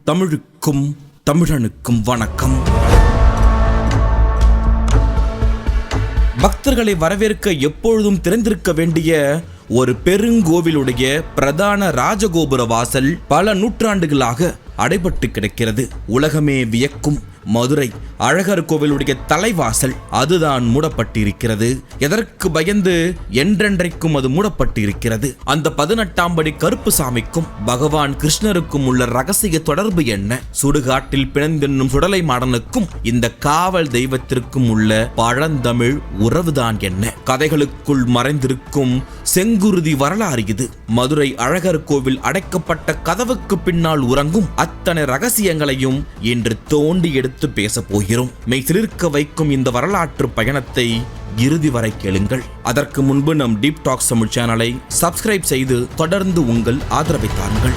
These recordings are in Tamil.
தமிழுக்கும் தமிழனுக்கும் வணக்கம். பக்தர்களை வரவேற்க எப்பொழுதும் திறந்திருக்க வேண்டிய ஒரு பெருங்கோவிலுடைய பிரதான ராஜகோபுர வாசல் பல நூற்றாண்டுகளாக அடைபட்டு கிடக்கிறது. உலகமே வியக்கும் மதுரை அழகர் கோவிலுடைய தலைவாசல் அதுதான் மூடப்பட்டிருக்கிறது. எதற்கு பயந்து என்றென்றைக்கும் அது மூடப்பட்டிருக்கிறது? அந்த 18ஆம் படி கருப்புசாமிக்கும் பகவான் கிருஷ்ணருக்கும் உள்ள ரகசிய தொடர்பு என்ன? சுடுகாட்டில் பிணந்தென்னும் சுடலை மாடனுக்கும் இந்த காவல் தெய்வத்திற்கும் உள்ள பழந்தமிழ் உறவுதான் என்ன? கதைகளுக்குள் மறைந்திருக்கும் செங்குருதி வரலாறு இது. மதுரை அழகர் கோவில் அடைக்கப்பட்ட கதவுக்கு பின்னால் உறங்கும் அத்தனை ரகசியங்களையும் இன்று தோண்டி எடுத்து பேச போகிறோம். மெய்சிலிர்க்க வைக்கும் இந்த வரலாற்று பயணத்தை இறுதி வரை கேளுங்கள். அதற்கு முன்பு நம் டீப் டாக்ஸ் தமிழ் சேனலை சப்ஸ்கிரைப் செய்து தொடர்ந்து உங்கள் ஆதரவை தாருங்கள்.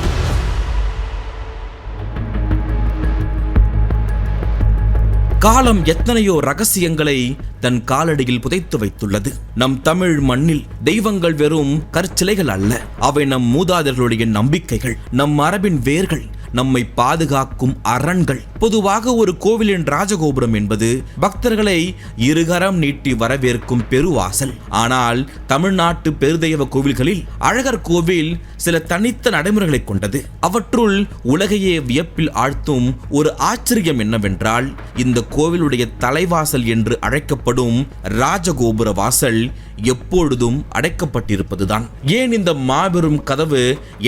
காலம் எத்தனையோ ரகசியங்களை தன் காலடியில் புதைத்து வைத்துள்ளது. நம் தமிழ் மண்ணில் தெய்வங்கள் வெறும் கற்சிலைகள் அல்ல, அவை நம் மூதாதையர்களுடைய நம்பிக்கைகள், நம் மரபின் வேர்கள், நம்மை பாதுகாக்கும் அரண்கள். பொதுவாக ஒரு கோவிலின் ராஜகோபுரம் என்பது பக்தர்களை இருகரம் நீட்டி வரவேற்கும் பெருவாசல். ஆனால் தமிழ்நாட்டு பெருதெய்வ கோவில்களில் அழகர் கோவில் சில தனித்த நடைமுறைகளை கொண்டது. அவற்றுள் உலகையே வியப்பில் ஆழ்த்தும் ஒரு ஆச்சரியம் என்னவென்றால், இந்த கோவிலுடைய தலைவாசல் என்று அழைக்கப்படும் ராஜகோபுர வாசல் எப்பொழுதும் அடைக்கப்பட்டிருப்பதுதான். ஏன் இந்த மாபெரும் கதவு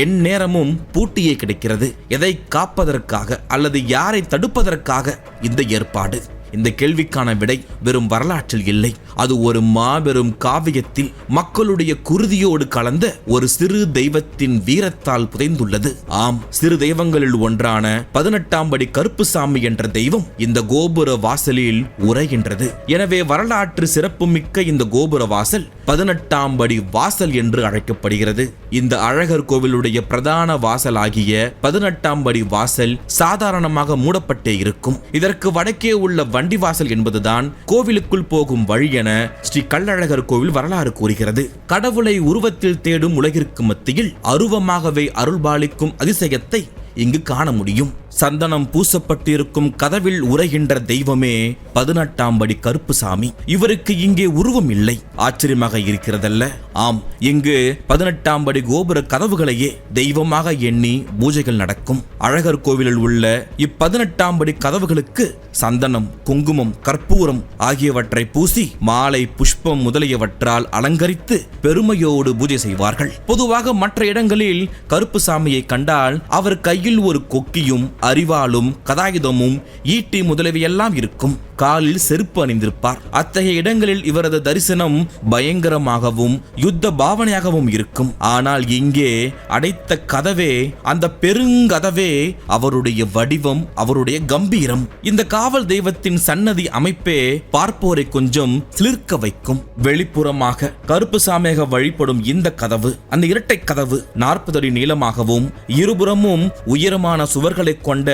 எந்நேரமும் பூட்டியே கிடைக்கிறது? எதை காப்பதற்காக அல்லது யாரை தடுப்பதற்காக இந்த ஏற்பாடு? இந்த கேள்விக்கான விடை வெறும் வரலாற்றில் இல்லை, அது ஒரு மாபெரும் காவியத்தில் மக்களுடைய குருதியோடு கலந்த ஒரு சிறு தெய்வத்தின் வீரத்தால் புதைந்துள்ளது. ஆம், சிறு தெய்வங்களில் ஒன்றான 18ஆம் படி கருப்புசாமி என்ற தெய்வம் இந்த கோபுர வாசலில் உரைகின்றது. எனவே வரலாற்று சிறப்புமிக்க இந்த கோபுர வாசல் 18ஆம் படி வாசல் என்று அழைக்கப்படுகிறது. இந்த அழகர் கோவிலுடைய பிரதான வாசலாகிய 18ஆம் படி வாசல் சாதாரணமாக மூடப்பட்டே இருக்கும். இதற்கு வடக்கே உள்ள வண்டி வாசல் என்பதுதான் கோவிலுக்குள் போகும் வழி என ஸ்ரீ கள்ளழகர் கோவில் வரலாறு கூறுகிறது. கடவுளை உருவத்தில் தேடும் உலகிற்கு மத்தியில் அருவமாகவே அருள்பாலிக்கும் அதிசயத்தை இங்கு காண முடியும். சந்தனம் பூசப்பட்டிருக்கும் கதவில் உரைகின்ற தெய்வமே 18ஆம் படி கருப்புசாமி. இவருக்கு இங்கே உருவம் இல்லை. ஆச்சரியமாக இருக்கிறதல்ல? ஆம், இங்கு 18ஆம் படி கோபுர கதவுகளையே தெய்வமாக எண்ணி பூஜைகள் நடக்கும். அழகர் கோவிலில் உள்ள 18ஆம் படி கதவுகளுக்கு சந்தனம், குங்குமம், கற்பூரம் ஆகியவற்றை பூசி மாலை, புஷ்பம் முதலியவற்றால் அலங்கரித்து பெருமையோடு பூஜை செய்வார்கள். பொதுவாக மற்ற இடங்களில் கருப்புசாமியை கண்டால் அவர் கையில் ஒரு கொக்கியும் அறிவாலும் கதாயுதமும் ஈட்டி முதலியவையெல்லாம் இருக்கும். காலில் செருப்பு அணிந்திருப்பார். அத்தகைய இடங்களில் இவரது தரிசனம் பயங்கரமாகவும் யுத்த பாவனையாகவும் இருக்கும். ஆனால் இங்கே அடைத்த கதவே, அந்த பெருங்கதவே அவருடைய வடிவம், அவருடைய கம்பீரம். இந்த காவல் தெய்வத்தின் சன்னதி அமைப்பே பார்ப்போரை கொஞ்சம் சிலிர்க்க வைக்கும். வெளிப்புறமாக கருப்புசாமியாக வழிபடும் இந்த கதவு, அந்த இரட்டை கதவு 40 அடி நீளமாகவும் இருபுறமும் உயரமான சுவர்களை கொண்ட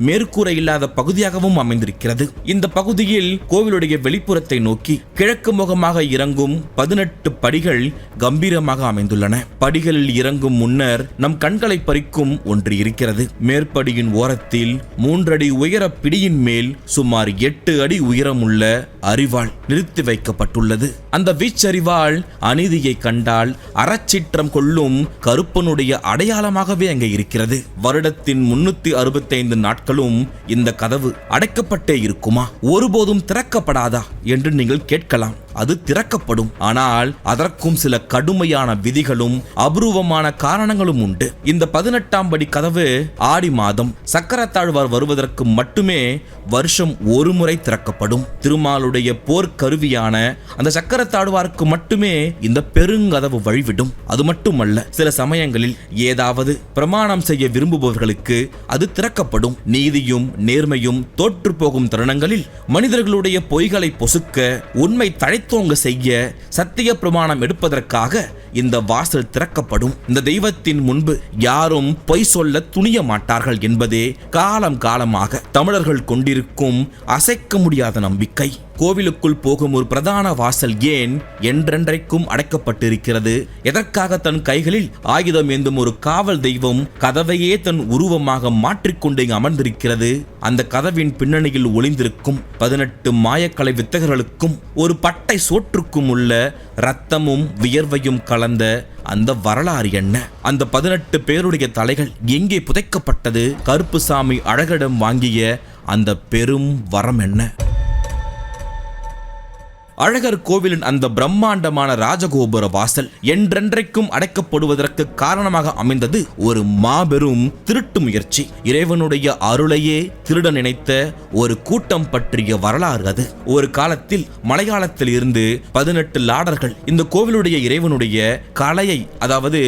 மேற்கூரை இல்லாத பகுதியாகவும் அமைந்திருக்கிறது. இந்த பகுதியில் கோவிலுடைய வெளிப்புறத்தை நோக்கி கிழக்கு முகமாக இறங்கும் 18 படிகள் கம்பீரமாக அமைந்துள்ளன. படிகளில் இறங்கும் முன்னர் நம் கண்களை பறிக்கும் ஒன்று இருக்கிறது. மேற்படியின் ஓரத்தில் 3 அடி உயர பிடியின் மேல் சுமார் 8 அடி உயரமுள்ள அரிவாள் நிறுத்தி வைக்கப்பட்டுள்ளது. அந்த வீச்சரிவாள் அநீதியை கண்டால் அறச்சீற்றம் கொள்ளும் கருப்பனுடைய அடையாளமாகவே அங்கே இருக்கிறது. வருடத்தின் 365 நாட்களும் இந்த கதவு அடைக்கப்பட்டே இருக்குமா? ஒருபோதும் திறக்கப்படாதா என்று நீங்கள் கேட்கலாம். அது திறக்கப்படும். ஆனால் அதற்கும் சில கடுமையான விதிகளும் அபூர்வமான காரணங்களும் உண்டு. இந்த 18ஆம் படி கதவு ஆடி மாதம் சக்கரத்தாழ்வார் வருவதற்கு மட்டுமே வருஷம் ஒரு முறை திறக்கப்படும். திருமாலுடைய போர்க்கருவியான அந்த சக்கரத்தாழ்வாருக்கு மட்டுமே இந்த பெருங்கதவு வழிவிடும். அது மட்டுமல்ல, சில சமயங்களில் ஏதாவது பிரமாணம் செய்ய விரும்புபவர்களுக்கு அது திறக்கப்படும். நீதியும் நேர்மையும் தோற்று போகும் தருணங்களில் மனிதர்களுடைய பொய்களை பொசுக்க, உண்மை தழைத்தோங்க செய்ய, சத்திய பிரமாணம் எடுப்பதற்காக இந்த வாசல் திறக்கப்படும். இந்த தெய்வத்தின் முன்பு யாரும் பொய் சொல்ல துணிய மாட்டார்கள் என்பதே காலம் காலமாக தமிழர்கள் கொண்டிருக்கும் அசைக்க முடியாத நம்பிக்கை. கோவிலுக்குள் போகும் ஒரு பிரதான வாசல் ஏன் என்றென்றைக்கும் அடைக்கப்பட்டிருக்கிறது? எதற்காக தன் கைகளில் ஆயுதம் ஏந்தும் ஒரு காவல் தெய்வம் கதவையே தன் உருவமாக மாற்றிக்கொண்டு அமர்ந்திருக்கிறது? அந்த கதவின் பின்னணியில் ஒளிந்திருக்கும் 18 மாயக்கலை வித்தகர்களுக்கும் ஒரு பட்டை சோற்றுக்கும் உள்ள இரத்தமும் வியர்வையும் கலந்த அந்த வரலாறு என்ன? அந்த 18 பேருடைய தலைகள் எங்கே புதைக்கப்பட்டது? கருப்புசாமி அழகரிடம் வாங்கிய அந்த பெரும் வரம் என்ன? அழகர் கோவிலின் அந்த பிரம்மாண்டமான ராஜகோபுர வாசல் என்றென்றைக்கும் அடைக்கப்படுவதற்கு காரணமாக அமைந்தது ஒரு மாபெரும் திருட்டு முயற்சி. இறைவனுடைய அருளையே திருட நினைத்த ஒரு கூட்டம் பற்றிய வரலாறு அது. ஒரு காலத்தில் மலையாளத்தில் இருந்து 18 லாடர்கள் இந்த கோவிலுடைய இறைவனுடைய கலையை, அதாவது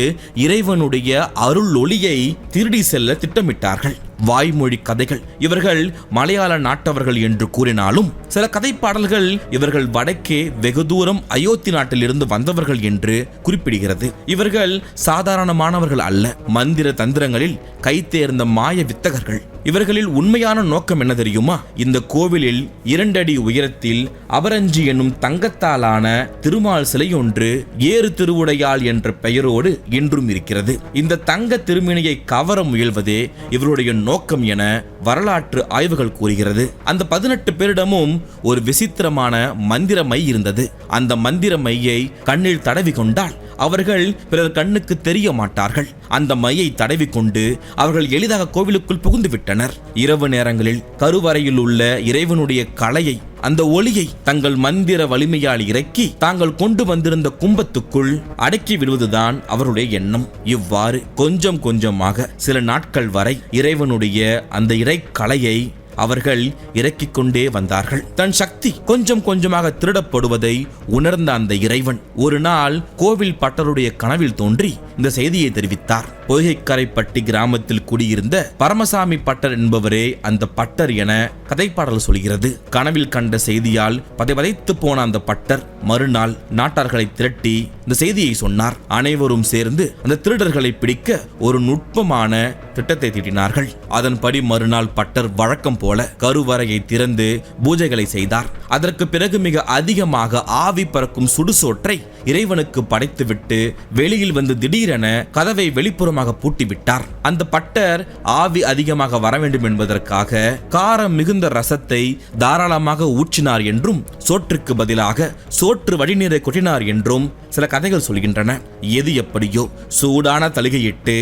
இறைவனுடைய அருள் ஒளியை திருடி செல்ல திட்டமிட்டார்கள். வாய்மொழி கதைகள் இவர்கள் மலையாள நாட்டவர்கள் என்று கூறினாலும் சில கதை பாடல்கள் இவர்கள் வடக்கே வெகு தூரம் அயோத்தி நாட்டில் இருந்து வந்தவர்கள் என்று குறிப்பிடுகிறது. இவர்கள் சாதாரணமானவர்கள் அல்ல, மந்திர தந்திரங்களில் கைத்தேர்ந்த மாய வித்தகர்கள். இவர்களில் உண்மையான நோக்கம் என்ன தெரியுமா? இந்த கோவிலில் 2 அடி உயரத்தில் அபரஞ்சி என்னும் தங்கத்தாலான திருமால் சிலை ஒன்று ஏறு திருவுடையாள் என்ற பெயரோடு இன்றும் இருக்கிறது. இந்த தங்க திருமேனியை கவர முயல்வதே இவருடைய நோக்கம் என வரலாற்று ஆய்வுகள் கூறுகிறது. அந்த 18 பேரிடமும் ஒரு விசித்திரமான மந்திர மை இருந்தது. அந்த மந்திர மையை கண்ணில் தடவி கொண்டால் அவர்கள் பிறர் கண்ணுக்கு தெரிய மாட்டார்கள். அந்த மையை தடவி கொண்டு அவர்கள் எளிதாக கோவிலுக்குள் புகுந்து விட்டனர். இரவு நேரங்களில் கருவறையில் உள்ள இறைவனுடைய கலையை, அந்த ஒளியை தங்கள் மந்திர வலிமையால் இறக்கி தாங்கள் கொண்டு வந்திருந்த கும்பத்துக்குள் அடக்கி விடுவதுதான் அவருடைய எண்ணம். இவ்வாறு கொஞ்சம் கொஞ்சமாக சில நாட்கள் வரை இறைவனுடைய அந்த இறைக்கலையை அவர்கள் இறக்கிக் கொண்டே வந்தார்கள். தன் சக்தி கொஞ்சம் கொஞ்சமாக திருடப்படுவதை உணர்ந்த அந்த இறைவன் ஒரு நாள் கோவில் பட்டருடைய கனவில் தோன்றி இந்த செய்தியை தெரிவித்தார். பொய்கைக்கரைப்பட்டி கிராமத்தில் குடியிருந்த பரமசாமி பட்டர் என்பவரே அந்த பட்டர் என கதைப்பாடல் சொல்கிறது. கனவில் கண்ட செய்தியால் பதைபதைத்து போன அந்த பட்டர் மறுநாள் நாட்டார்களை திரட்டி இந்த செய்தியை சொன்னார். அனைவரும் சேர்ந்து அந்த திருடர்களை பிடிக்க ஒரு நுட்பமான திட்டத்தை தீட்டினார்கள். அதன்படி மறுநாள் பட்டர் வழக்கம் போல கருவறையை திறந்து பூஜைகளை செய்தார். அதற்கு பிறகு மிக அதிகமாக ஆவி பறக்கும் சுடுசோற்றை இறைவனுக்கு படைத்துவிட்டு வெளியில் வந்து திடீரென கதவை வெளிப்புறமாக பூட்டிவிட்டார். அந்த பட்டர் ஆவி அதிகமாக வர வேண்டும் என்பதற்காக காரம் மிகுந்த ரசத்தை தாராளமாக ஊற்றினார் என்றும் சோற்றுக்கு பதிலாக சோற்று வடிநீரை கொட்டினார் என்றும் சில கதைகள் சொல்கின்றன. எது எப்படியோ சூடான தலிகையிட்டு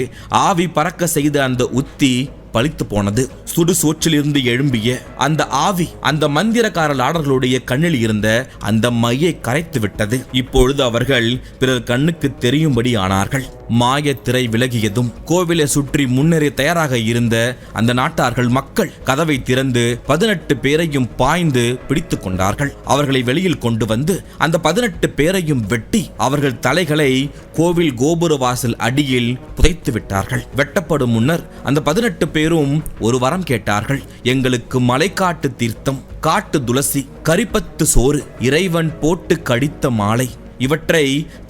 ஆவி பறக்க செய்த அந்த உத்தி பலித்து போனது. சுடு சோற்றிலிருந்து எழும்பிய அந்த ஆவி அந்த மந்திரக்கார லாடர்களுடைய கண்ணில் இருந்த அந்த மையை கரைத்து விட்டது. இப்பொழுது அவர்கள் பிறர் கண்ணுக்கு தெரியும்படி ஆனார்கள். மாய திரை விலகியதும் கோவிலை சுற்றி முன்னேறி தயாராக இருந்த அந்த நாட்டார்கள் மக்கள் கதவை திறந்து 18 பேரையும் பாய்ந்து பிடித்துக் கொண்டார்கள். அவர்களை வெளியில் கொண்டு வந்து அந்த 18 பேரையும் வெட்டி அவர்கள் தலைகளை கோவில் கோபுர வாசல் அடியில் புதைத்து விட்டார்கள். வெட்டப்படும் முன்னர் அந்த 18 பேரும் ஒரு வரம் கேட்டார்கள். எங்களுக்கு மலைக்காட்டு தீர்த்தம், காட்டு துளசி, கரிப்பத்து சோறு, இறைவன் போட்டு கடித்த மாலை இவற்றை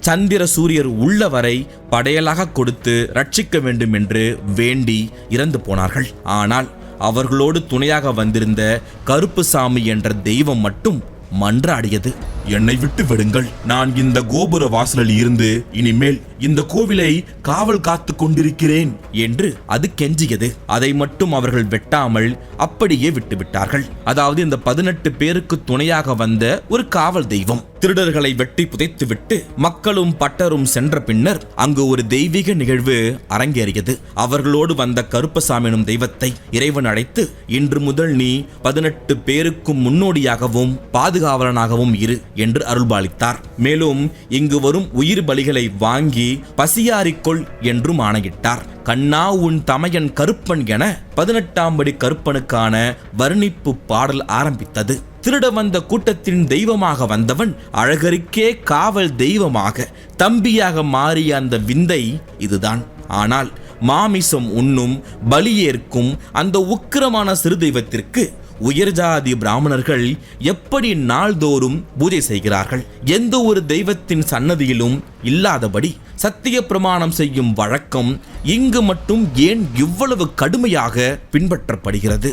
சந்திர சூரியர் உள்ளவரை படையலாக கொடுத்து ரட்சிக்க வேண்டும் என்று வேண்டி இறந்து போனார்கள். ஆனால் அவர்களோடு துணையாக வந்திருந்த கருப்புசாமி என்ற தெய்வம் மட்டும் மன்றாடியது. என்னை விட்டு விடுங்கள், நான் இந்த கோபுர வாசலில் இருந்து இனிமேல் இந்த கோவிலை காவல் காத்து கொண்டிருக்கிறேன் என்று அது கெஞ்சியது. அதை மட்டும் அவர்கள் வெட்டாமல் அப்படியே விட்டுவிட்டார்கள். அதாவது இந்த 18 பேருக்கு துணையாக வந்த ஒரு காவல் தெய்வம் திருடர்களை வெட்டி புதைத்துவிட்டு மக்களும் பட்டரும் சென்ற பின்னர் அங்கு ஒரு தெய்வீக நிகழ்வு அரங்கேறியது. அவர்களோடு வந்த கருப்பசாமி எனும் தெய்வத்தை இறைவன் அழைத்து, இன்று முதல் நீ 18 பேருக்கும் முன்னோடியாகவும் பாதுகாவலனாகவும் இரு என்று அருள்பாலித்தார். மேலும் இங்கு வரும் உயிர் பலிகளை வாங்கி பசியாரிக்கொள் என்றும் ஆணையிட்டார். கண்ணா உன் தமையன் கருப்பன் என 18ஆம் படி கருப்பனுக்கான வர்ணிப்பு பாடல் ஆரம்பித்தது. திருட வந்த கூட்டத்தின் தெய்வமாக வந்தவன் அழகருக்கே காவல் தெய்வமாக தம்பியாக மாறிய அந்த விந்தை இதுதான். ஆனால் மாமிசம் உண்ணும் பலியேற்கும் அந்த உக்கிரமான சிறு தெய்வத்திற்கு உயர்ஜாதி பிராமணர்கள் எப்படி நாள்தோறும் பூஜை செய்கிறார்கள்? எந்த ஒரு தெய்வத்தின் சன்னதியிலும் இல்லாதபடி சத்திய பிரமாணம் செய்யும் வழக்கம் இங்கு மட்டும் ஏன் இவ்வளவு கடுமையாக பின்பற்றப்படுகிறது?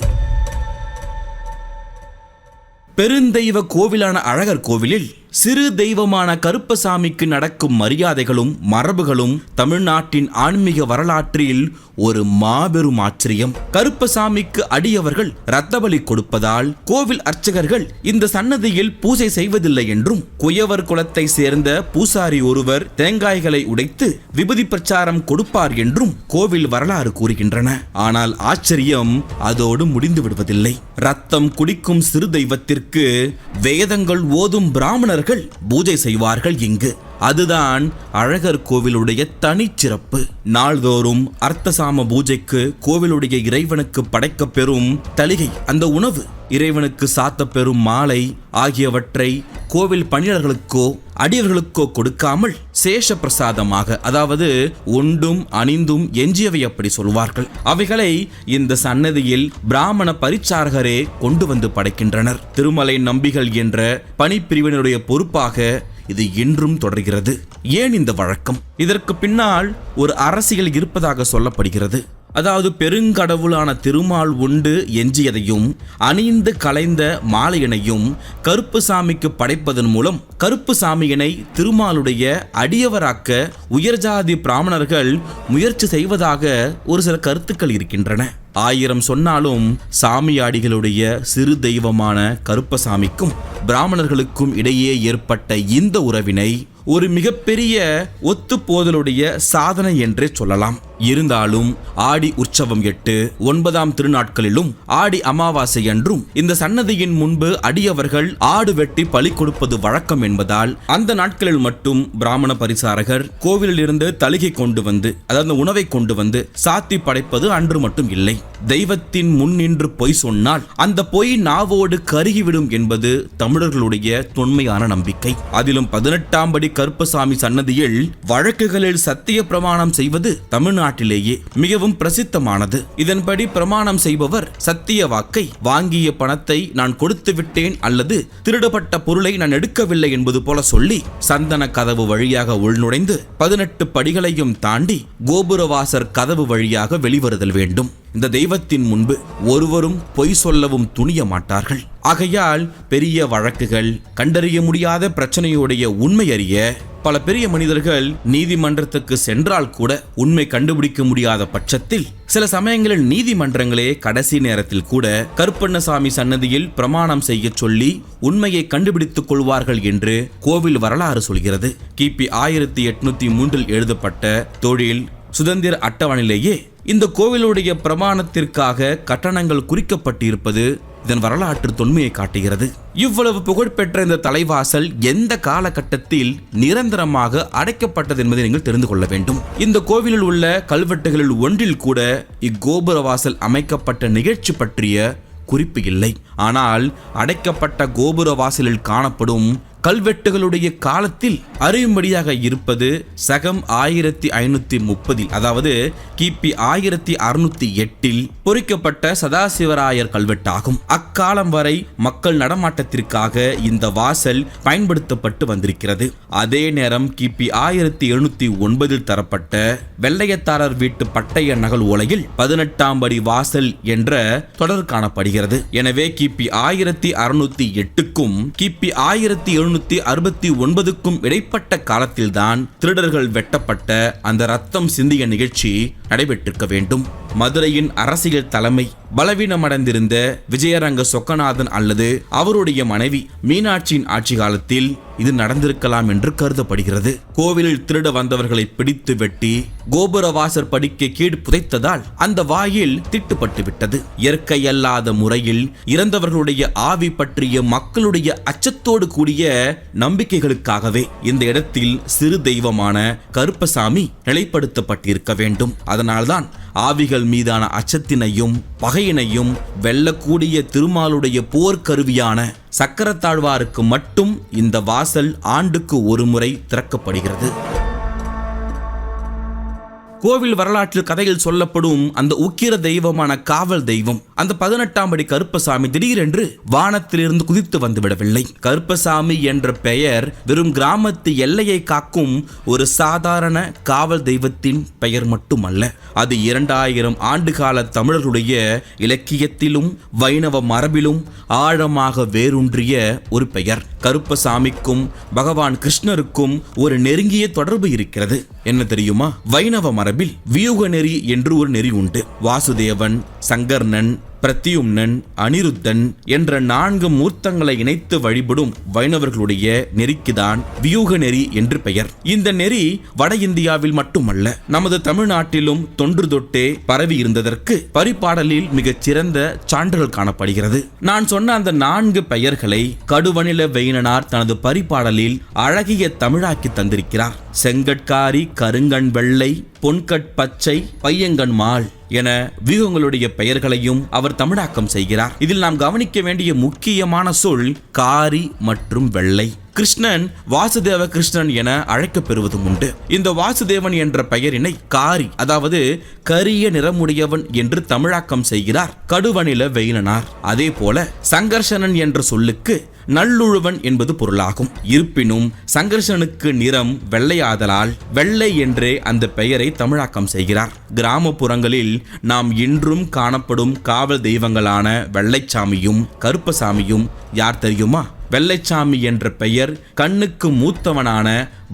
பெருந்தெய்வ கோவிலான அழகர் கோவிலில் சிறு தெய்வமான கருப்பசாமிக்கு நடக்கும் மரியாதைகளும் மரபுகளும் தமிழ்நாட்டின் ஆன்மீக வரலாற்றில் ஒரு மாபெரும் ஆச்சரியம். கருப்பசாமிக்கு அடியவர்கள் இரத்தபலி கொடுப்பதால் கோவில் அர்ச்சகர்கள் இந்த சன்னதியில் பூஜை செய்வதில்லை என்றும், குயவர் குலத்தை சேர்ந்த பூசாரி ஒருவர் தேங்காய்களை உடைத்து விபூதி பிரச்சாரம் கொடுப்பார் என்றும் கோவில் வரலாறு கூறுகின்றன. ஆனால் ஆச்சரியம் அதோடு முடிந்து விடுவதில்லை. ரத்தம் குடிக்கும் சிறு தெய்வத்திற்கு வேதங்கள் ஓதும் பிராமணர்கள் பூஜை செய்வார்கள் இங்கு. அதுதான் அழகர் கோவிலுடைய தனிச்சிறப்பு. நாள்தோறும் அர்த்தசாம பூஜைக்கு கோவிலுடைய இறைவனுக்கு படைக்க பெறும் தளிகை, அந்த உணவு, இறைவனுக்கு சாத்த பெறும் மாலை ஆகியவற்றை கோவில் பணியாளர்களுக்கோ அடியவர்களுக்கோ கொடுக்காமல் சேஷ பிரசாதமாக, அதாவது உண்டும் அணிந்தும் எஞ்சியவை அப்படி சொல்வார்கள், அவைகளை இந்த சன்னதியில் பிராமண பரிச்சாரகரே கொண்டு வந்து படைக்கின்றனர். திருமலை நம்பிகள் என்ற பணிப்பிரிவினருடைய பொறுப்பாக இது இன்றும் தொடர்கிறது. ஏன் இந்த வழக்கம்? இதற்கு பின்னால் ஒரு அரசியல் இருப்பதாக சொல்லப்படுகிறது. அதாவது பெருங்கடவுளான திருமால் உண்டு எஞ்சியதையும் அணிந்து கலைந்த மாலையினையும் கருப்புசாமிக்கு படைப்பதன் மூலம் கருப்புசாமியினை திருமாலுடைய அடியவராக்க உயர்ஜாதி பிராமணர்கள் முயற்சி செய்வதாக ஒரு சில கருத்துக்கள் இருக்கின்றன. 1000 சொன்னாலும் சாமியாடிகளுடைய சிறு தெய்வமான கருப்பசாமிக்கும் பிராமணர்களுக்கும் இடையே ஏற்பட்ட இந்த உறவினை ஒரு மிகப்பெரிய ஒத்துப்போதலுடைய சாதனை என்றே சொல்லலாம். இருந்தாலும் ஆடி உற்சவம் 8, 9ஆம் திருநாட்களிலும் ஆடி அமாவாசை அன்றும் இந்த சன்னதியின் முன்பு அடியவர்கள் ஆடு வெட்டி பலி கொடுப்பது வழக்கம் என்பதால் அந்த நாட்களில் மட்டும் பிராமண பரிசாரகர் கோவிலில் இருந்து தளிகை கொண்டு வந்து, அதாவது உணவை கொண்டு வந்து சாத்தி படைப்பது அன்று மட்டும் இல்லை. தெய்வத்தின் முன் நின்று பொய் சொன்னால் அந்த பொய் நாவோடு கருகிவிடும் என்பது தமிழர்களுடைய தொன்மையான நம்பிக்கை. அதிலும் 18ஆம் படி கருப்பசாமி சன்னதியில் வழக்குகளில் சத்திய பிரமாணம் செய்வது தமிழ்நாட்டிலேயே மிகவும் பிரசித்தமானது. இதன்படி பிரமாணம் செய்பவர் சத்திய வாக்கை, வாங்கிய பணத்தை நான் கொடுத்து விட்டேன் அல்லது திருடப்பட்ட பொருளை நான் எடுக்கவில்லை என்பது போல சொல்லி சந்தன கதவு வழியாக உள்நுழைந்து 18 படிகளையும் தாண்டி கோபுரவாசர் கதவு வழியாக வெளிவருதல் வேண்டும். இந்த தெய்வத்தின் முன்பு ஒருவரும் பொய் சொல்லவும் துணிய மாட்டார்கள். ஆகையால் பெரிய வழக்குகள், கண்டறிய முடியாத பிரச்சனையுடைய உண்மை அறிய பல பெரிய மனிதர்கள் நீதிமன்றத்துக்கு சென்றால் கூட உண்மை கண்டுபிடிக்க முடியாத பட்சத்தில் சில சமயங்களில் நீதிமன்றங்களே கடைசி நேரத்தில் கூட கருப்பண்ணசாமி சன்னதியில் பிரமாணம் செய்ய சொல்லி உண்மையை கண்டுபிடித்துக் கொள்வார்கள் என்று கோவில் வரலாறு சொல்கிறது. கிபி 1803 எழுதப்பட்ட தொழில் சுதந்திர அட்டவணையிலேயே இந்த கோவிலுடைய பிரமாணத்திற்காக கட்டணங்கள் குறிக்கப்பட்டிருப்பது இதன் வரலாற்று தொன்மையை காட்டுகிறது. இவ்வளவு புகழ்பெற்ற இந்த தலைவாசல் எந்த காலகட்டத்தில் நிரந்தரமாக அடைக்கப்பட்டது என்பதை நீங்கள் தெரிந்து கொள்ள வேண்டும். இந்த கோவிலில் உள்ள கல்வெட்டுகளில் ஒன்றில் கூட இக்கோபுரவாசல் அமைக்கப்பட்ட நிகழ்ச்சி பற்றிய குறிப்பு இல்லை. ஆனால் அடைக்கப்பட்ட கோபுர வாசலில் காணப்படும் கல்வெட்டுகளுடைய காலத்தில் அறியும்படியாக இருப்பது சகம் 1530, அதாவது கிபி 1608 பொறிக்கப்பட்ட சதாசிவராயர் கல்வெட்டாகும். அக்காலம் வரை மக்கள் நடமாட்டத்திற்காக இந்த வாசல் பயன்படுத்தப்பட்டு வந்திருக்கிறது. அதே நேரம் கிபி 1709 தரப்பட்ட வெள்ளையத்தாரர் வீட்டு பட்டய நகல் ஓலையில் 18ஆம் படி வாசல் என்ற தொடர் காணப்படுகிறது. எனவே கிபி 1608க்கும் கிபி 1769க்கும் இடைப்பட்ட காலத்தில்தான் திருடர்கள் வெட்டப்பட்ட அந்த ரத்தம் சிந்திய நிகழ்ச்சி நடைபெற்றிருக்க வேண்டும். மதுரையின் அரசியல் தலைமை பலவீனமடைந்திருந்த விஜயரங்க சொக்கநாதன் அல்லது அவருடைய மனைவி மீனாட்சியின் ஆட்சி காலத்தில் இது நடந்திருக்கலாம் என்று கருதப்படுகிறது. கோவிலில் திருட வந்தவர்களை பிடித்து வெட்டி கோபுரவாசர் படிக்க கீழ் புதைத்ததால் அந்த வாயில் திட்டுப்பட்டு விட்டது. இயற்கை அல்லாத முறையில் இறந்தவர்களுடைய ஆவி பற்றிய மக்களுடைய அச்சத்தோடு கூடிய நம்பிக்கைகளுக்காகவே இந்த இடத்தில் சிறு தெய்வமான கருப்பசாமி நிலைப்படுத்தப்பட்டிருக்க வேண்டும். அதனால்தான் ஆவிகள் மீதான அச்சத்தினையும் பகையினையும் வெல்லக்கூடிய திருமாலுடைய போர்க்கருவியான சக்கரத்தாழ்வாருக்கு மட்டும் இந்த வாசல் ஆண்டுக்கு ஒரு முறை திறக்கப்படுகிறது. கோவில் வரலாற்றில் கதையில் சொல்லப்படும் அந்த உக்கிர தெய்வமான காவல் தெய்வம் அந்த 18ஆம் படி கருப்பசாமி திடீரென்று வானத்திலிருந்து குதித்து வந்துவிடவில்லை. கருப்பசாமி என்ற பெயர் வெறும் கிராமத்து எல்லையை காக்கும் ஒரு சாதாரண காவல் தெய்வத்தின் பெயர் மட்டுமல்ல. அது 2000 ஆண்டுகால தமிழர்களுடைய இலக்கியத்திலும் வைணவ மரபிலும் ஆழமாக வேரூன்றிய ஒரு பெயர். கருப்பசாமிக்கும் பகவான் கிருஷ்ணருக்கும் ஒரு நெருங்கிய தொடர்பு இருக்கிறது. என்ன தெரியுமா? வைணவ மரபில் வியூக நெறி என்று ஒரு நெறி உண்டு. வாசுதேவன், சங்கர்ணன், பிரத்யும்னன், அனிருத்தன் என்ற 4 மூர்த்தங்களை இணைத்து வழிபடும் வைணவர்களுடைய நெறிக்குதான் வியூக நெறி என்று பெயர். இந்த நெறி வட இந்தியாவில் மட்டுமல்ல, நமது தமிழ்நாட்டிலும் தொன்று தொட்டே பரவி இருந்ததற்கு பரிபாடலில் மிகச் சிறந்த சான்றுகள் காணப்படுகிறது. நான் சொன்ன அந்த 4 பெயர்களை கடுவனில வெயினனார் தனது பரிபாடலில் அழகிய தமிழாக்கி தந்திருக்கிறார். செங்கட்காரி, கருங்கண் வெள்ளை, பொன்கட் பச்சை, பையங்கண் மால் என வியூகங்களுடைய பெயர்களையும் அவர் தமிழாக்கம் செய்கிறார். இதில் நாம் கவனிக்க வேண்டிய முக்கியமான சொல் காரி மற்றும் வெள்ளை. கிருஷ்ணன் வாசுதேவ கிருஷ்ணன் என அழைக்கப்பெறுவதும் உண்டு. இந்த வாசுதேவன் என்ற பெயரினை காரி, அதாவது கரிய நிறமுடையவன் என்று தமிழாக்கம் செய்கிறார் கடுவனில வெயினனார். அதே போல சங்கர்ஷணன் என்ற சொல்லுக்கு நல்லுழுவன் என்பது பொருளாகும். இருப்பினும் சங்கர்ஷனுக்கு நிறம் வெள்ளையாதலால் வெள்ளை என்றே அந்த பெயரை தமிழாக்கம் செய்கிறார். கிராமப்புறங்களில் நாம் இன்றும் காணப்படும் காவல் தெய்வங்களான வெள்ளைச்சாமியும் கருப்பசாமியும் யார் தெரியுமா? வெள்ளைச்சாமி என்ற பெயர் கண்ணுக்கு மூத்தவனான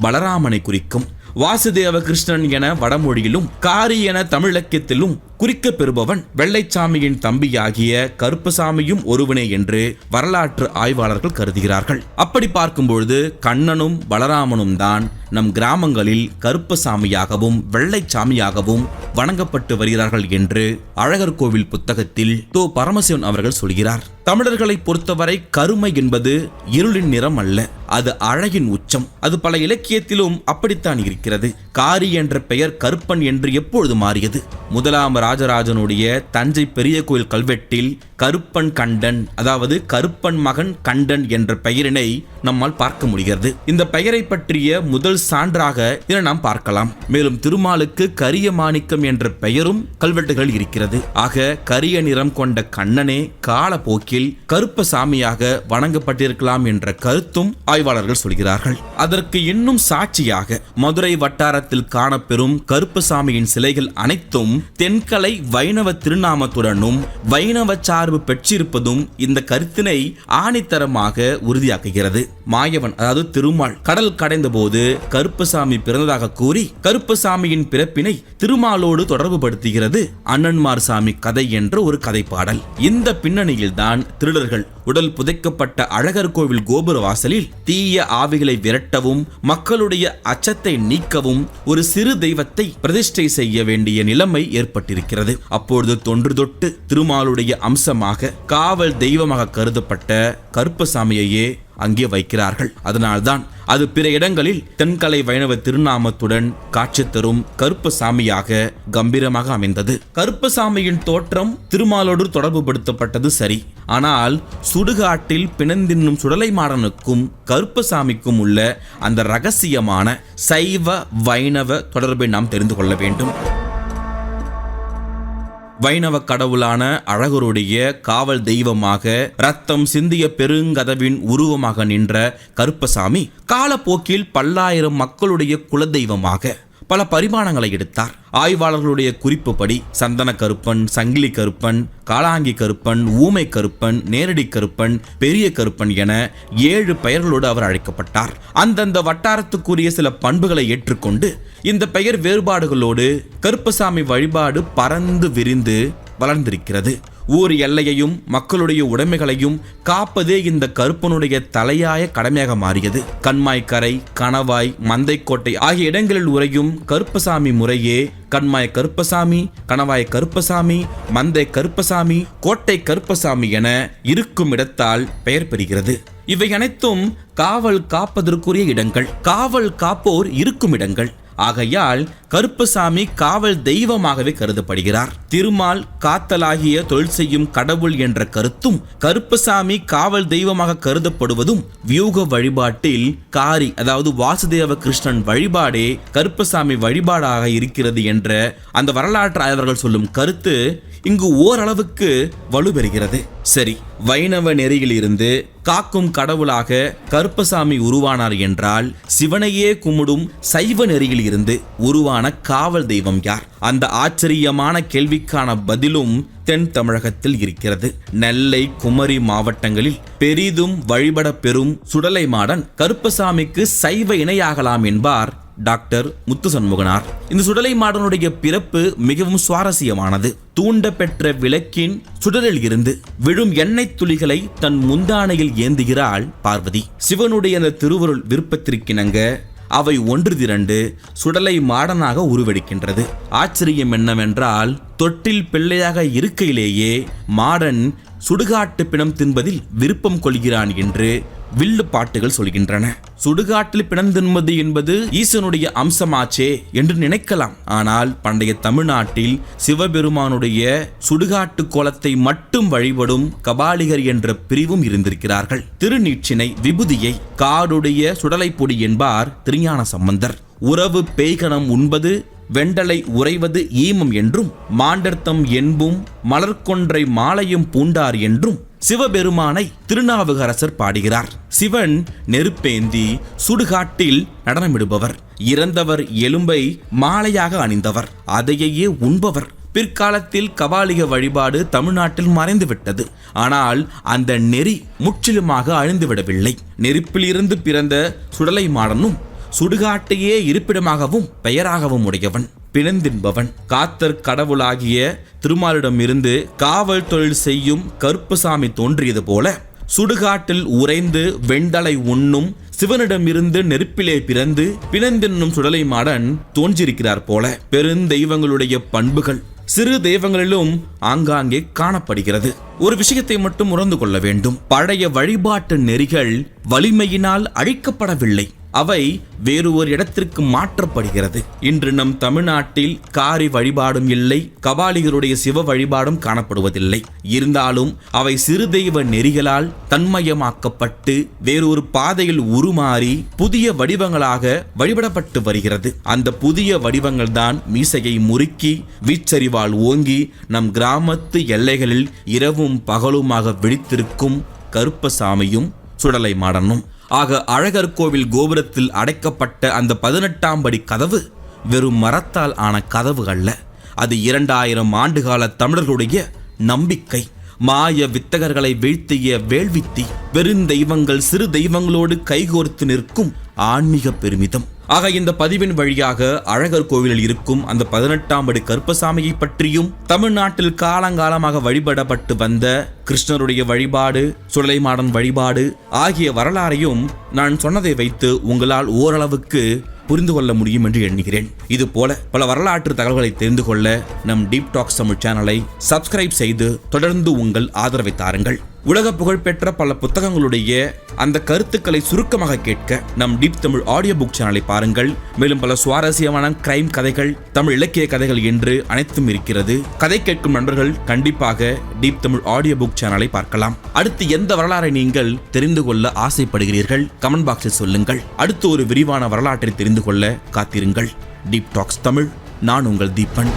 பலராமனை குறிக்கும். வாசுதேவ கிருஷ்ணன் என வடமொழியிலும் காரி என தமிழக்கியத்திலும் குறிக்க பெறுபவன் வெள்ளைச்சாமியின் தம்பியாகிய கருப்பசாமியும் ஒருவனே என்று வரலாற்று ஆய்வாளர்கள் கருதுகிறார்கள். அப்படி பார்க்கும்பொழுது கண்ணனும் பலராமனும் தான் நம் கிராமங்களில் கருப்பசாமியாகவும் வெள்ளைச்சாமியாகவும் வணங்கப்பட்டு வருகிறார்கள் என்று அழகர் கோவில் புத்தகத்தில் தோ பரமசிவன் அவர்கள் சொல்கிறார். தமிழர்களை பொறுத்தவரை கருமை என்பது இருளின் நிறம் அல்ல, அது அழகின் உச்சம். அது பல இலக்கியத்திலும் அப்படித்தான் இருக்கிறது. காரி என்ற பெயர் கருப்பன் என்று எப்பொழுது மாறியது? முதலாம் ராஜராஜனுடைய தஞ்சை பெரிய கோயில் கல்வெட்டில் கருப்பன் கண்டன், அதாவது கருப்பன் மகன் கண்டன் என்ற பெயரினை நம்மால் பார்க்க முடிகிறது. இந்த பெயரை பற்றிய முதல் சான்றாக இதை நாம் பார்க்கலாம். மேலும் திருமாலுக்கு கரிய மாணிக்கம் என்ற பெயரும் கல்வெட்டுகள் இருக்கிறது. ஆக கரிய நிறம் கொண்ட கண்ணனே காலப்போக்கில் கருப்பசாமியாக வணங்கப்பட்டிருக்கலாம் என்ற கருத்தும் ஆய்வாளர்கள் சொல்கிறார்கள். அதற்கு இன்னும் சாட்சியாக மதுரை வட்டாரத்தில் காணப்பெறும் கருப்பசாமியின் சிலைகள் அனைத்தும் தென்கலை வைணவ திருநாமத்துடனும் வைணவ சார்பு பெற்றிருப்பதும் இந்த கருத்தினை ஆணித்தரமாக உறுதியாக்குகிறது. மாயவன், அதாவது திருமால் கடல் கடைந்த போது கருப்பசாமி பிறந்ததாக கூறி கருப்பசாமியின் பிறப்பினை திருமாலோடு தொடர்பு படுத்துகிறது அண்ணன்மார் சாமி கதை என்ற ஒரு கதை பாடல். இந்த பின்னணியில் தான் திருடர்கள் உடல் புதைக்கப்பட்ட அழகர் கோவில் கோபுர வாசலில் தீய ஆவிகளை விரட்டவும் மக்களுடைய அச்சத்தை நீக்கவும் ஒரு சிறு தெய்வத்தை பிரதிஷ்டை செய்ய வேண்டிய நிலைமை ஏற்பட்டிருக்கிறது. அப்பொழுது தொன்று தொட்டு திருமாலுடைய அம்சமாக காவல் தெய்வமாக கருதப்பட்ட கருப்பசாமியையே அங்கே வைக்கிறார்கள். அதனால்தான் அது பிற இடங்களில் தென்கலை வைணவ திருநாமத்துடன் காட்சி தரும் கருப்பசாமியாக கம்பீரமாக அமைந்தது. கருப்பசாமியின் தோற்றம் திருமாலோடு தொடர்பு படுத்தப்பட்டது சரி, ஆனால் சுடுகாட்டில் பிணந்தின்னும் சுடலை மாடனுக்கும் கருப்பசாமிக்கும் உள்ள அந்த ரகசியமான சைவ வைணவ தொடர்பை நாம் தெரிந்து கொள்ள வேண்டும். வைணவ கடவுளான அழகருடைய காவல் தெய்வமாக ரத்தம் சிந்திய பெருங்கதவின் உருவமாக நின்ற கருப்பசாமி காலப்போக்கில் பல்லாயிரம் மக்களுடைய குலதெய்வமாக பல பரிமாணங்களை எடுத்தார். ஆய்வாளர்களுடைய குறிப்புப்படி சந்தன கருப்பன், சங்கிலி கருப்பன், காளாங்கி கருப்பன், ஊமை கருப்பன், நேரடி கருப்பன், பெரிய கருப்பன் என 7 பெயர்களோடு அவர் அழைக்கப்பட்டார். அந்தந்த வட்டாரத்துக்குரிய சில பண்புகளை ஏற்றுக்கொண்டு இந்த பெயர் வேறுபாடுகளோடு கருப்பசாமி வழிபாடு பறந்து விரிந்து வளர்ந்திருக்கிறது. ஊர் எல்லையையும் மக்களுடைய உடைமைகளையும் காப்பதே இந்த கருப்பனுடைய தலையாய கடமையாக மாறியது. கண்மாய்க்கரை, கணவாய், மந்தைக்கோட்டை ஆகிய இடங்களில் உறையும் கருப்பசாமி முறையே கண்மாய் கருப்பசாமி, கணவாய் கருப்பசாமி, மந்தை கருப்பசாமி, கோட்டை கருப்பசாமி என இருக்கும் இடத்தால் பெயர் பெறுகிறது. இவை அனைத்தும் காவல் காப்பதற்குரிய இடங்கள், காவல் காப்போர் இருக்கும் இடங்கள். ஆகையால் கருப்பசாமி காவல் தெய்வமாகவே கருதப்படுகிறார். திருமால் காத்தலாகிய தொழில் செய்யும் கடவுள் என்ற கருத்தும் கருப்பசாமி காவல் தெய்வமாக கருதப்படுவதும் வியூக வழிபாட்டில் காரி அதாவது வாசுதேவ கிருஷ்ணன் வழிபாடே கருப்பசாமி வழிபாடாக இருக்கிறது என்ற அந்த வரலாற்று ஆய்வர்கள் சொல்லும் கருத்து இங்கு ஓரளவுக்கு வலுப்பெறுகிறது. சரி, வைணவ நெறியில் இருந்து காக்கும் கடவுளாக கருப்பசாமி உருவானார் என்றால் சிவனையே கும்பிடும் சைவ நெறியில் இருந்து உருவான காவல் தெய்வம் யார்? அந்த ஆச்சரியமான கேள்விக்கான பதிலும் தென் தமிழகத்தில் இருக்கிறது. நெல்லை, குமரி மாவட்டங்களில் பெரிதும் வழிபட பெறும் சுடலை மாடன் கருப்பசாமிக்கு சைவ இணையாகலாம் என்பார் டாக்டர் முத்துசண்முகனார். இந்த சுடலை மாடனுடைய பிறப்பு மிகவும் சுவாரஸ்யமானது. தூண்ட பெற்ற விளக்கின் சுடரில் இருந்து விழும் எண்ணெய் துளிகளை தன் முந்தானையில் ஏந்துகிறாள் பார்வதி. சிவனுடைய அந்த திருவருள் விருப்பத்திற்கிணங்க அவை ஒன்று திரண்டு சுடலை மாடனாக உருவெடுக்கின்றது. ஆச்சரியம் என்னவென்றால் தொட்டில் பிள்ளையாக இருக்கையிலேயே மாடன் சுடுகாட்டு பிணம் தின்பதில் விருப்பம் கொள்கிறான் என்று வில்லு பாட்டுகள் சொல்கின்றன. சுடுகாட்டில் பிணம் தின்பது என்பது ஈசனுடைய அம்சமாச்சே என்று நினைக்கலாம். ஆனால் பண்டைய தமிழ்நாட்டில் சிவபெருமானுடைய சுடுகாட்டு கோலத்தை மட்டும் வழிபடும் கபாலிகர் என்ற பிரிவும் இருந்திருக்கிறார்கள். திருநீற்றினை விபூதியை காடுடைய சுடலை பொடி என்பார் திருஞான சம்பந்தர். உறவு பேய்கணம் உண்பது வெண்டலை உறைவது ஈமம் என்றும் மாண்டர்த்தம் என்பும் மலர்கொன்றை மாலையும் பூண்டார் என்றும் சிவபெருமானை திருநாவுக்கரசர் பாடுகிறார். சிவன் நெருப்பேந்தி சுடுகாட்டில் நடனமிடுபவர், இறந்தவர் எலும்பை மாலையாக அணிந்தவர், அதையே உண்பவர். பிற்காலத்தில் கபாலிக வழிபாடு தமிழ்நாட்டில் மறைந்துவிட்டது. ஆனால் அந்த நெறி முற்றிலுமாக அழிந்துவிடவில்லை. நெருப்பிலிருந்து பிறந்த சுடலை மாடனும் சுடுகாட்டையே இருப்பிடமாகவும் பெயராகவும் உடையவன், பிணந்தின்பவன். காத்தர் கடவுளாகிய திருமாலிடமிருந்து காவல் தொழில் செய்யும் கருப்பசாமி தோன்றியது போல சுடுகாட்டில் உறைந்து வெண்டலை உண்ணும் சிவனிடமிருந்து நெருப்பிலே பிறந்து பிணந்தின்னும் சுடலை மாடன் தோன்றியிருக்கிறார் போல பெருந்தெய்வங்களுடைய பண்புகள் சிறு தெய்வங்களிலும் ஆங்காங்கே காணப்படுகிறது. ஒரு விஷயத்தை மட்டும் உணர்ந்து கொள்ள வேண்டும். பழைய வழிபாட்டு நெறிகள் வலிமையினால் அழிக்கப்படவில்லை, அவை வேறு ஒரு இடத்திற்கு மாற்றப்படுகிறது. இன்று நம் தமிழ்நாட்டில் காரி வழிபாடும் இல்லை, கபாலிகருடைய சிவ வழிபாடும் காணப்படுவதில்லை. இருந்தாலும் அவை சிறு தெய்வ நெறிகளால் தன்மயமாக்கப்பட்டு வேறொரு பாதையில் உருமாறி புதிய வடிவங்களாக வழிபடப்பட்டு வருகிறது. அந்த புதிய வடிவங்கள் தான் மீசையை முறுக்கி வீச்சரிவால் ஓங்கி நம் கிராமத்து எல்லைகளில் இரவும் பகலுமாக விழித்திருக்கும் கருப்பசாமியும் சுடலை மாடனும். ஆக அழகர் கோவில் கோபுரத்தில் அடைக்கப்பட்ட அந்த 18ஆம் படி கதவு வெறும் மரத்தால் ஆன கதவு அல்ல. அது 2000 ஆண்டுகால தமிழர்களுடைய நம்பிக்கை. மாய வித்தகர்களை வீழ்த்திய வேள்வித்தி, பெருந்தெய்வங்கள் சிறு தெய்வங்களோடு கைகோர்த்து நிற்கும் ஆன்மீக பெருமிதம். ஆக இந்த பதிவின் வழியாக அழகர் கோவிலில் இருக்கும் அந்த 18ஆம் படி கருப்பசாமியை பற்றியும் தமிழ்நாட்டில் காலங்காலமாக வழிபடப்பட்டு வந்த கிருஷ்ணருடைய வழிபாடு, சுடலை மாடன் வழிபாடு ஆகிய வரலாறையும் நான் சொன்னதை வைத்து உங்களால் ஓரளவுக்கு புரிந்து கொள்ள முடியும் என்று எண்ணுகிறேன். இது போல பல வரலாற்று தகவல்களை தெரிந்து கொள்ள நம் டீப் டாக்ஸ் தமிழ் சேனலை சப்ஸ்கிரைப் செய்து தொடர்ந்து உங்கள் ஆதரவை தாருங்கள். உலக புகழ்பெற்ற பல புத்தகங்களுடைய அந்த கருத்துக்களை சுருக்கமாக கேட்க நம் டீப் தமிழ் ஆடியோ புக் சேனலை பாருங்கள். மேலும் பல சுவாரஸ்யமான கிரைம் கதைகள், தமிழ் இலக்கிய கதைகள் என்று அனைத்தும் இருக்கிறது. கதை கேட்கும் நண்பர்கள் கண்டிப்பாக டீப் தமிழ் ஆடியோ புக் சேனலை பார்க்கலாம். அடுத்து எந்த வரலாறை நீங்கள் தெரிந்து கொள்ள ஆசைப்படுகிறீர்கள் கமெண்ட் பாக்ஸில் சொல்லுங்கள். அடுத்து ஒரு விரிவான வரலாற்றை தெரிந்து கொள்ள காத்திருங்கள். டீப் டாக்ஸ் தமிழ், நான் உங்கள் தீபன்.